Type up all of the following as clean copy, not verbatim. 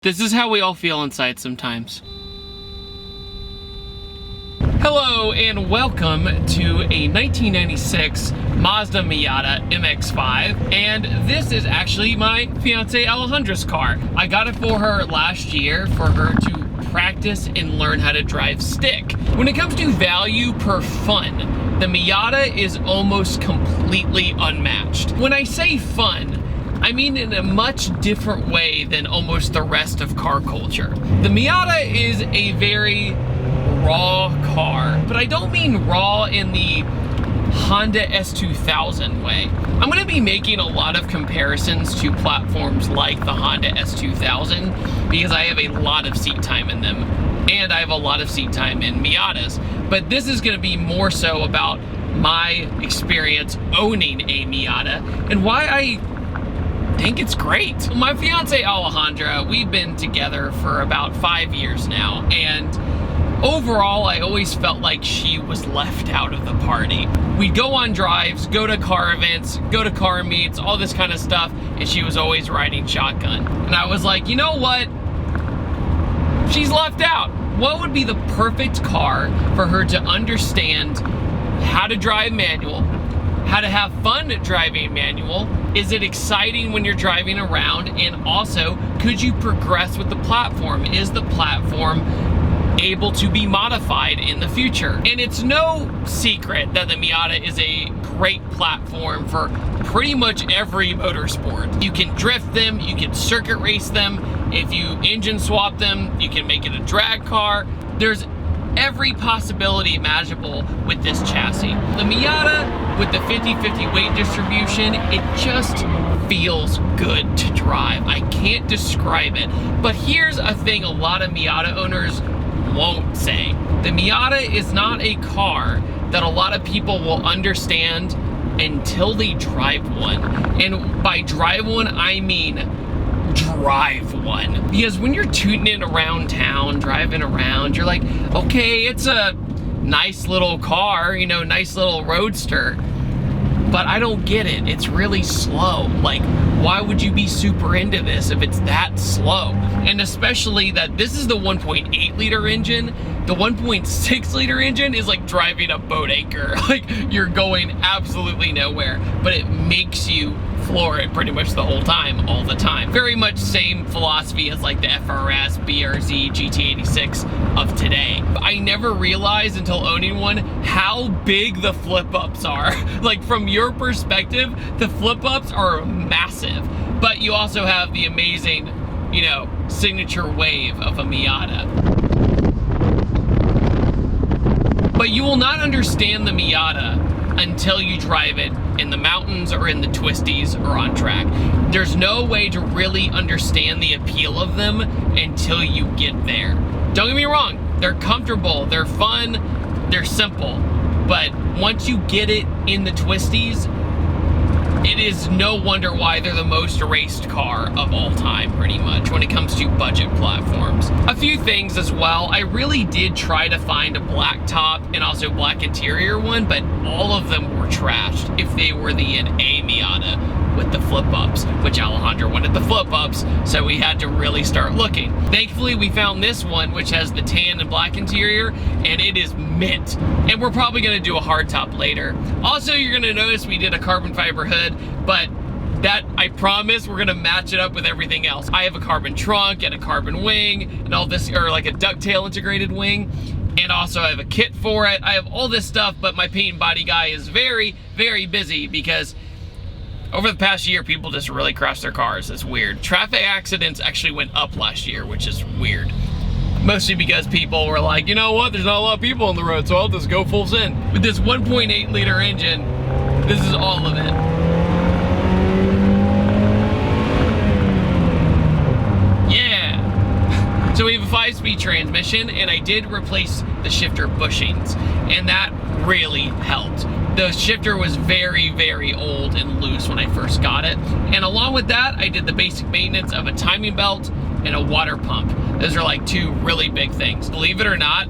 This is how we all feel inside sometimes. Hello and welcome to a 1996 Mazda Miata MX-5, and this is actually my fiance Alejandra's car. I got it for her last year for her to practice and learn how to drive stick. When it comes to value per fun, the Miata is almost completely unmatched. When I say fun, I mean in a much different way than almost the rest of car culture. The Miata is a very raw car, but I don't mean raw in the Honda S2000 way. I'm gonna be making a lot of comparisons to platforms like the Honda S2000 because I have a lot of seat time in them, and I have a lot of seat time in Miatas. But this is gonna be more so about my experience owning a Miata and why I think it's great. My fiance Alejandra, we've been together for about 5 years now, and overall I always felt like she was left out of the party. We'd go on drives, go to car events, go to car meets, all this kind of stuff, and she was always riding shotgun. And I was like, you know what? She's left out. What would be the perfect car for her to understand how to drive manual, how to have fun driving manual? Is it exciting when you're driving around? And also, could you progress with the platform? Is the platform able to be modified in the future? And it's no secret that the Miata is a great platform for pretty much every motorsport. You can drift them, you can circuit race them. If you engine swap them, you can make it a drag car. There's every possibility imaginable with this chassis. The Miata, with the 50-50 weight distribution, it just feels good to drive. I can't describe it. But here's a thing a lot of Miata owners won't say. The Miata is not a car that a lot of people will understand until they drive one. And by drive one, I mean drive one. Because when you're tooting it around town, driving around, you're like, okay, it's a nice little car, you know, nice little roadster, but I don't get it. It's really slow. Like, why would you be super into this if it's that slow? And especially that this is the 1.8 liter engine. The 1.6 liter engine is like driving a boat anchor. Like, you're going absolutely nowhere, but it makes you floor it pretty much the whole time, all the time. Very much same philosophy as like the FRS, BRZ, GT86 of today. I never realized until owning one how big the flip-ups are. Like, from your perspective, the flip-ups are massive, but you also have the amazing, you know, signature wave of a Miata. But you will not understand the Miata until you drive it in the mountains or in the twisties or on track. There's no way to really understand the appeal of them until you get there. Don't get me wrong, they're comfortable, they're fun, they're simple, but once you get it in the twisties, it is no wonder why they're the most raced car of all time, pretty much, when it comes to budget platforms. A few things as well. I really did try to find a black top and also black interior one, but all of them were trashed if they were the NA Miata with the flip-ups, which Alejandra wanted the flip-ups, so we had to really start looking. Thankfully, we found this one, which has the tan and black interior, and it is mint. And we're probably gonna do a hardtop later. Also, you're gonna notice we did a carbon fiber hood, but that, I promise, we're gonna match it up with everything else. I have a carbon trunk and a carbon wing and all this, or like a ducktail integrated wing. And also I have a kit for it. I have all this stuff, but my paint and body guy is very, very busy because over the past year, people just really crashed their cars. It's weird. Traffic accidents actually went up last year, which is weird. Mostly because people were like, you know what, there's not a lot of people on the road, so I'll just go full send. With this 1.8 liter engine, this is all of it. Yeah! So we have a 5-speed transmission, and I did replace the shifter bushings, and that really helped. The shifter was very, very old and loose when I first got it. And along with that, I did the basic maintenance of a timing belt and a water pump. Those are like two really big things. Believe it or not,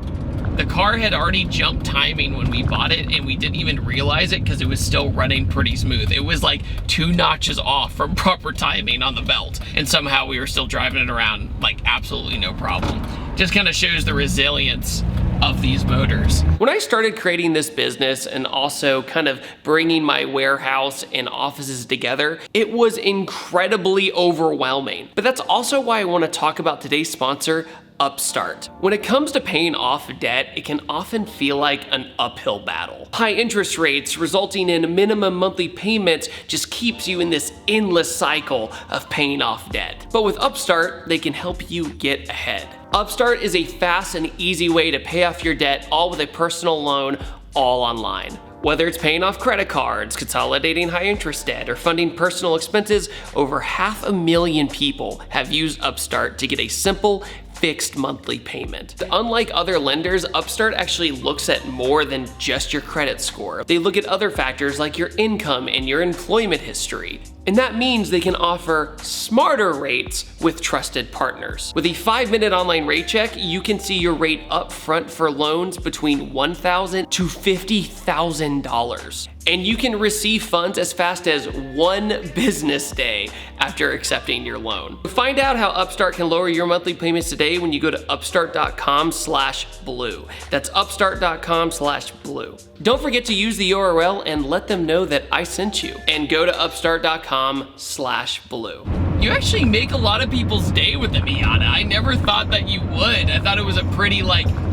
the car had already jumped timing when we bought it, and we didn't even realize it because it was still running pretty smooth. It was like 2 notches off from proper timing on the belt, and somehow we were still driving it around like absolutely no problem. Just kind of shows the resilience of these motors. When I started creating this business and also kind of bringing my warehouse and offices together, it was incredibly overwhelming. But that's also why I want to talk about today's sponsor, Upstart. When it comes to paying off debt, it can often feel like an uphill battle. High interest rates resulting in minimum monthly payments just keeps you in this endless cycle of paying off debt. But with Upstart, they can help you get ahead. Upstart is a fast and easy way to pay off your debt, all with a personal loan, all online. Whether it's paying off credit cards, consolidating high interest debt, or funding personal expenses, over 500,000 people have used Upstart to get a simple, fixed monthly payment. Unlike other lenders, Upstart actually looks at more than just your credit score. They look at other factors like your income and your employment history. And that means they can offer smarter rates with trusted partners. With a 5-minute online rate check, you can see your rate up front for loans between $1,000 to $50,000. And you can receive funds as fast as 1 business day after accepting your loan. Find out how Upstart can lower your monthly payments today when you go to upstart.com/blue. That's upstart.com/blue. Don't forget to use the URL and let them know that I sent you. And go to upstart.com/blue. You actually make a lot of people's day with the Miata. I never thought that you would. I thought it was a pretty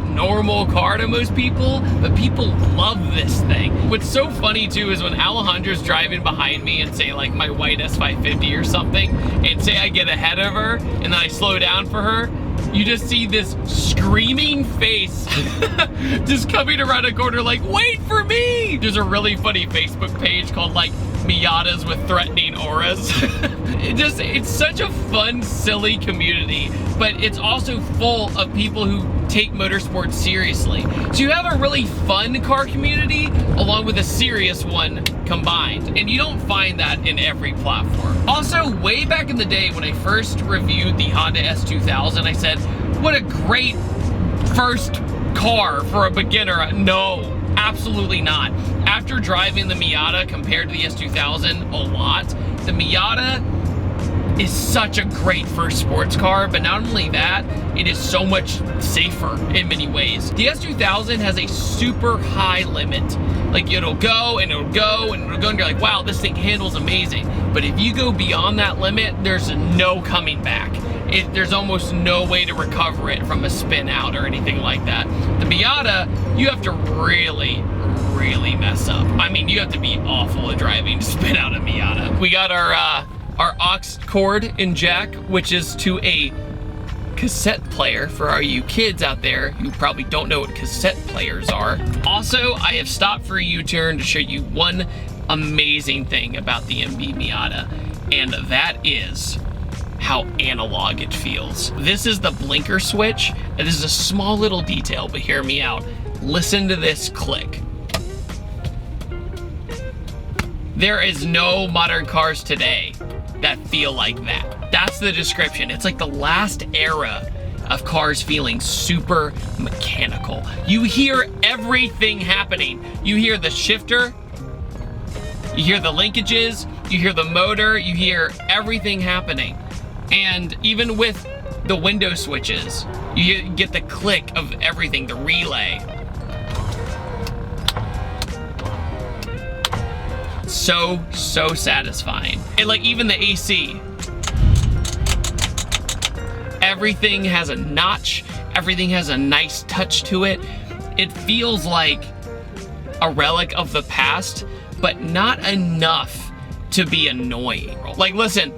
normal car to most people, but people love this thing. What's so funny too is when Alejandra's driving behind me and say like my white S550 or something, and say I get ahead of her and then I slow down for her, you just see this screaming face just coming around a corner like, wait for me! There's a really funny Facebook page called like Miatas with threatening auras. It's such a fun, silly community, but it's also full of people who take motorsports seriously. So you have a really fun car community along with a serious one combined, and you don't find that in every platform. Also, way back in the day when I first reviewed the Honda S2000, I said, what a great first car for a beginner. No, absolutely not. After driving the Miata compared to the S2000 a lot, the Miata is such a great first sports car, but not only that, it is so much safer in many ways. The S2000 has a super high limit. Like it'll go and it'll go and it'll go and you're like, wow, this thing handles amazing. But if you go beyond that limit, there's no coming back. There's almost no way to recover it from a spin out or anything like that. The Miata, you have to really mess up. I mean, you have to be awful at driving to spin out a Miata. We got our aux cord and jack, which is to a cassette player for all you kids out there who probably don't know what cassette players are. Also, I have stopped for a U-turn to show you one amazing thing about the MB Miata, and that is how analog it feels. This is the blinker switch. This is a small little detail, but hear me out. Listen to this click. There is no modern cars today that feel like that. That's the description. It's like the last era of cars feeling super mechanical. You hear everything happening. You hear the shifter, you hear the linkages, you hear the motor, you hear everything happening. And even with the window switches, you get the click of everything, the relay. So satisfying. And like even the AC, everything has a notch, everything has a nice touch to it. It feels like a relic of the past, but not enough to be annoying. Like listen,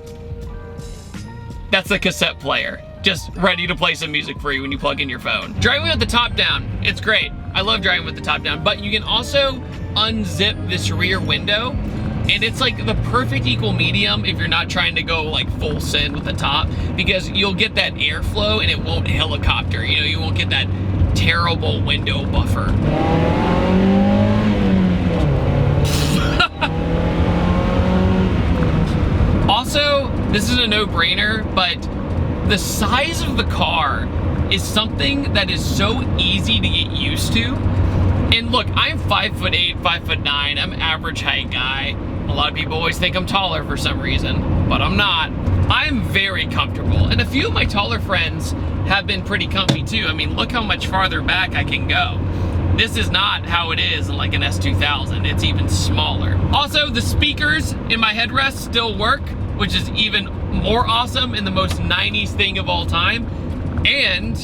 that's the cassette player, just ready to play some music for you when you plug in your phone. Driving with the top down, it's great. I love driving with the top down, but you can also unzip this rear window, and it's like the perfect equal medium if you're not trying to go like full send with the top, because you'll get that airflow and it won't helicopter, you know, you won't get that terrible window buffer. Also, this is a no-brainer, but the size of the car is something that is so easy easy to get used to. And look, I'm 5'8", 5'9", I'm an average height guy. A lot of people always think I'm taller for some reason, but I'm not. I'm very comfortable, and a few of my taller friends have been pretty comfy too. I mean, look how much farther back I can go. This is not how it is in like an S2000, it's even smaller. Also, the speakers in my headrest still work, which is even more awesome and the most 90s thing of all time. And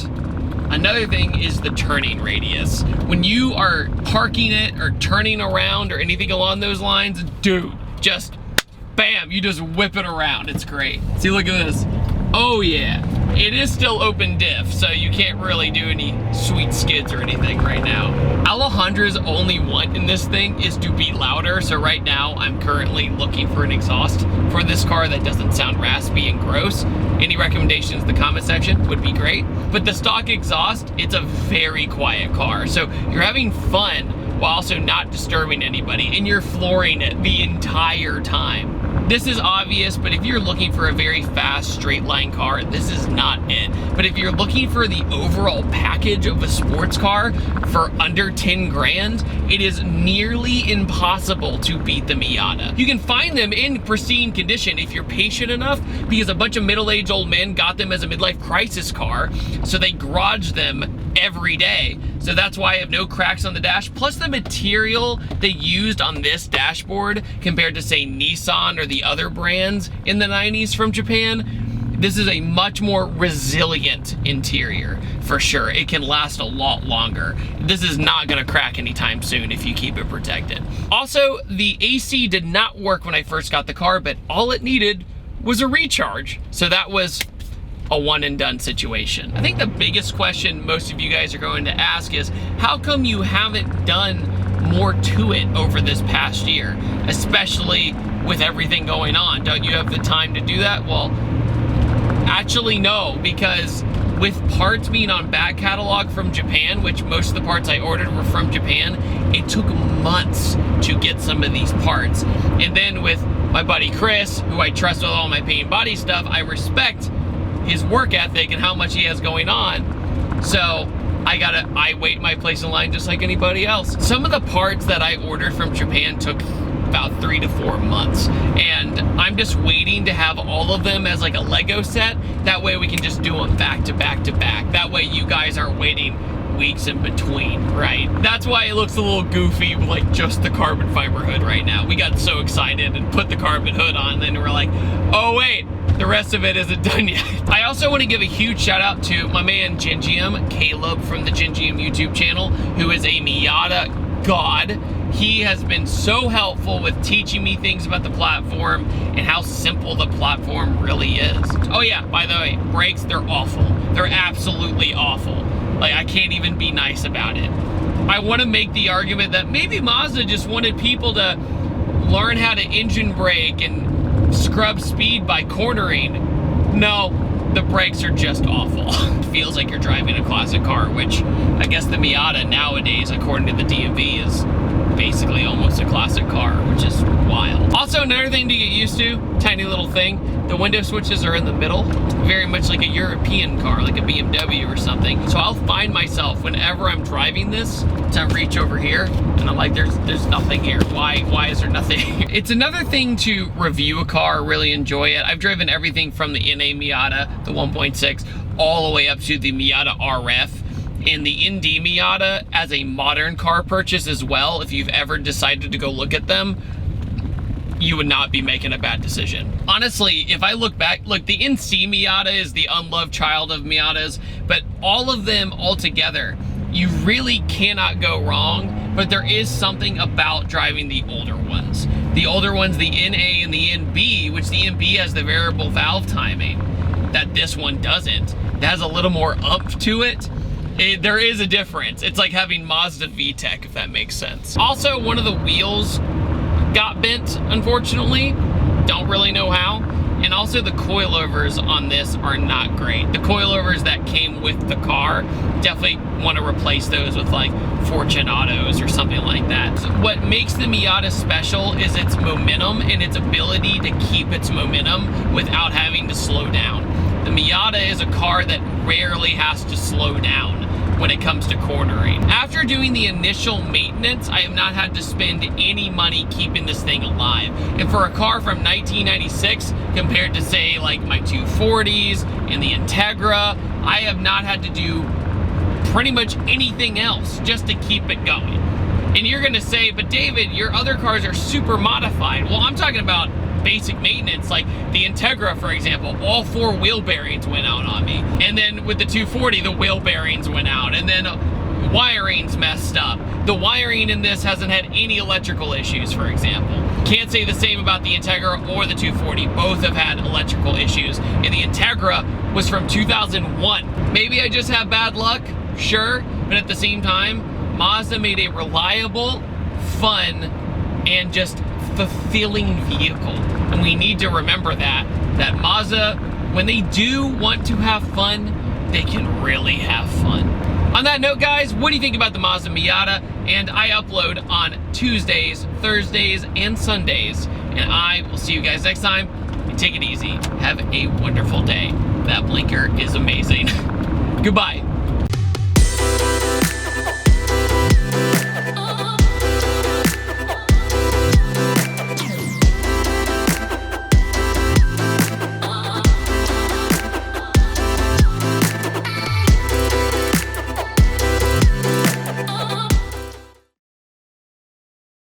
another thing is the turning radius. When you are parking it or turning around or anything along those lines, dude, just bam, you just whip it around. It's great. See, look at this. Oh yeah. It is still open diff, so you can't really do any sweet skids or anything right now. Alejandra's only want in this thing is to be louder, so right now I'm currently looking for an exhaust for this car that doesn't sound raspy and gross. Any recommendations in the comment section would be great. But the stock exhaust, it's a very quiet car, so you're having fun while also not disturbing anybody, and you're flooring it the entire time. This is obvious, but if you're looking for a very fast straight line car, this is not it. But if you're looking for the overall package of a sports car for under 10 grand, it is nearly impossible to beat the Miata. You can find them in pristine condition if you're patient enough, because a bunch of middle-aged old men got them as a midlife crisis car, so they garage them every day. So that's why I have no cracks on the dash. Plus the material they used on this dashboard compared to say Nissan or the other brands in the 90s from Japan, this is a much more resilient interior for sure. It can last a lot longer. This is not gonna crack anytime soon if you keep it protected. Also, the AC did not work when I first got the car, but all it needed was a recharge. So that was a one and done situation. I think the biggest question most of you guys are going to ask is, how come you haven't done more to it over this past year, especially with everything going on? Don't you have the time to do that? Well, actually no, because with parts being on back catalog from Japan, which most of the parts I ordered were from Japan, it took months to get some of these parts. And then with my buddy Chris, who I trust with all my paint and body stuff, I respect his work ethic and how much he has going on. So I wait my place in line just like anybody else. Some of the parts that I ordered from Japan took about 3 to 4 months, and I'm just waiting to have all of them as like a Lego set. That way we can just do them back to back to back. That way you guys aren't waiting weeks in between, right? That's why it looks a little goofy with like just the carbon fiber hood right now. We got so excited and put the carbon hood on, and then we're like, oh wait, the rest of it isn't done yet. I also want to give a huge shout out to my man Gingium, Caleb from the Gingium YouTube channel, who is a Miata god. He has been so helpful with teaching me things about the platform and how simple the platform really is. Oh yeah, by the way, brakes, they're awful. They're absolutely awful. Like, I can't even be nice about it. I want to make the argument that maybe Mazda just wanted people to learn how to engine brake and scrub speed by cornering. No, the brakes are just awful. It feels like you're driving a classic car, which I guess the Miata nowadays, according to the DMV, is basically almost a classic car, which is wild. Also, another thing to get used to, tiny little thing, the window switches are in the middle, very much like a European car, like a BMW or something. So I'll find myself whenever I'm driving this to reach over here, and I'm like, there's nothing here. Why is there nothing? It's another thing to review a car, really enjoy it. I've driven everything from the NA Miata, the 1.6, all the way up to the Miata RF. And the ND Miata as a modern car purchase as well, if you've ever decided to go look at them, you would not be making a bad decision. Honestly, if I look back, look, the NC Miata is the unloved child of Miatas, but all of them all together, you really cannot go wrong, but there is something about driving the older ones. The older ones, the NA and the NB, which the NB has the variable valve timing, that this one doesn't. It has a little more umph to it. There is a difference. It's like having Mazda VTEC, if that makes sense. Also, one of the wheels got bent, unfortunately. Don't really know how. And also the coilovers on this are not great. The coilovers that came with the car, definitely want to replace those with like Fortunatos or something like that. So what makes the Miata special is its momentum and its ability to keep its momentum without having to slow down. The Miata is a car that rarely has to slow down. when it comes to cornering. After doing the initial maintenance, I have not had to spend any money keeping this thing alive. And for a car from 1996 compared to say like my 240s and the Integra, I have not had to do pretty much anything else just to keep it going. And you're gonna say, but David, your other cars are super modified. Well, I'm talking about basic maintenance, like the Integra, for example, all 4 wheel bearings went out on me. And then with the 240, the wheel bearings went out, and then wiring's messed up. The wiring in this hasn't had any electrical issues, for example. Can't say the same about the Integra or the 240. Both have had electrical issues. And the Integra was from 2001. Maybe I just have bad luck, sure, but at the same time, Mazda made a reliable, fun, and just fulfilling vehicle. And we need to remember that Mazda, when they do want to have fun, they can really have fun. On that note, guys, what do you think about the Mazda Miata? And I upload on Tuesdays, Thursdays, and Sundays. And I will see you guys next time. And take it easy. Have a wonderful day. That blinker is amazing. Goodbye.